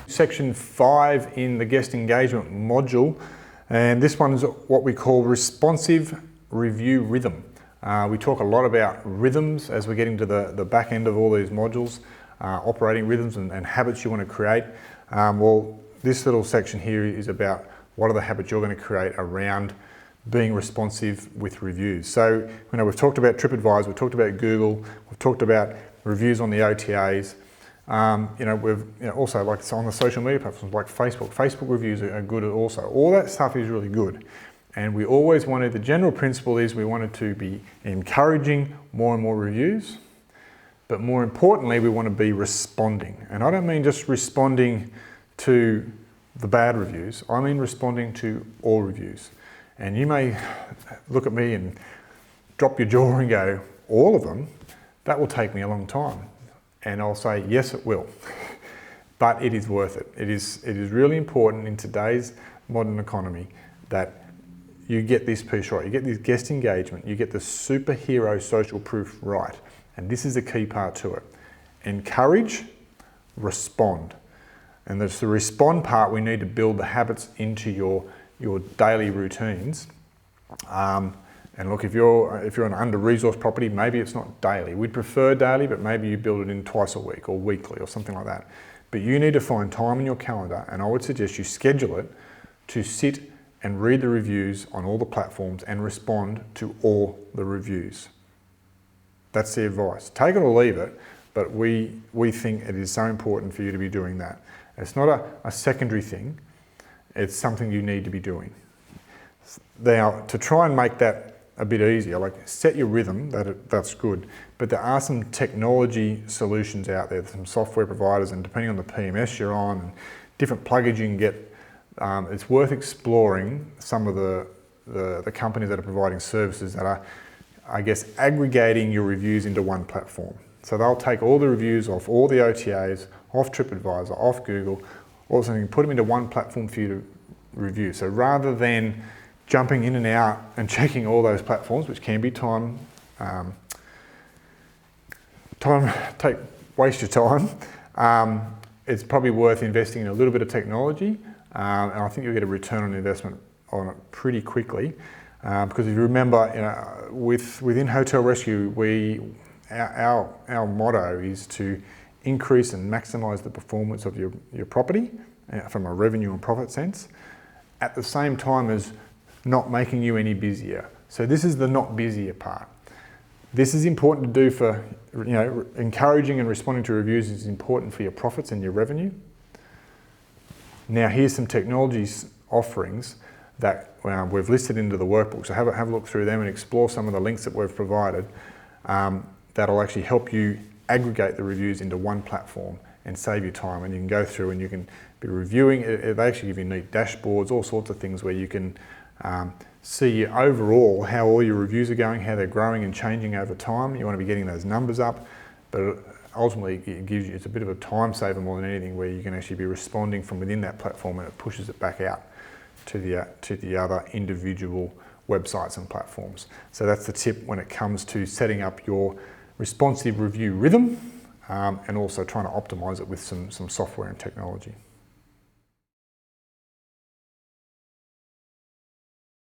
Section 5 in the guest engagement module, and this one is what we call responsive review rhythm. We talk a lot about rhythms as we're getting to the back end of all these modules, operating rhythms and habits you want to create. Well, this little section here is about what are the habits you're going to create around being responsive with reviews. So, we've talked about Tripadvisor, we've talked about Google, we've talked about reviews on the OTAs. We've also, like on the social media platforms like Facebook. Facebook reviews are good also. All that stuff is really good. And we always wanted, the general principle is we wanted to be encouraging more and more reviews, but more importantly, we want to be responding. And I don't mean just responding to the bad reviews, I mean responding to all reviews. And you may look at me and drop your jaw and go, all of them? That will take me a long time. And I'll say, yes, it will, but it is worth it. It is really important in today's modern economy that you get this piece right. You get this guest engagement, you get the superhero social proof right. And this is the key part to it. Encourage, respond. And there's the respond part, we need to build the habits into your daily routines. And look, if you're an under-resourced property, maybe it's not daily. We'd prefer daily, but maybe you build it in twice a week or weekly or something like that. But you need to find time in your calendar, and I would suggest you schedule it to sit and read the reviews on all the platforms and respond to all the reviews. That's the advice. Take it or leave it, but we think it is so important for you to be doing that. It's not a secondary thing, it's something you need to be doing. Now, to try and make that a bit easier, like set your rhythm, that's good, but there are some technology solutions out there, some software providers, and depending on the PMS you're on and different plugins you can get, it's worth exploring some of the companies that are providing services that are, I guess, aggregating your reviews into one platform. So they'll take all the reviews off all the OTAs, off Tripadvisor, off Google, also you can put them into one platform for you to review. So rather than jumping in and out and checking all those platforms, which can be waste your time, it's probably worth investing in a little bit of technology, and I think you'll get a return on investment on it pretty quickly. Because if you remember, within Hotel Rescue, our motto is to increase and maximise the performance of your property from a revenue and profit sense, at the same time as not making you any busier. So this is the not busier part. This is important to do for, encouraging and responding to reviews is important for your profits and your revenue. Now here's some technology offerings that we've listed into the workbook. So have a look through them and explore some of the links that we've provided that'll actually help you aggregate the reviews into one platform and save you time. And you can go through and you can be reviewing. They actually give you neat dashboards, all sorts of things where you can see overall how all your reviews are going, how they're growing and changing over time. You want to be getting those numbers up, but ultimately it's a bit of a time saver more than anything, where you can actually be responding from within that platform and it pushes it back out to the other individual websites and platforms. So that's the tip when it comes to setting up your responsive review rhythm and also trying to optimize it with some software and technology.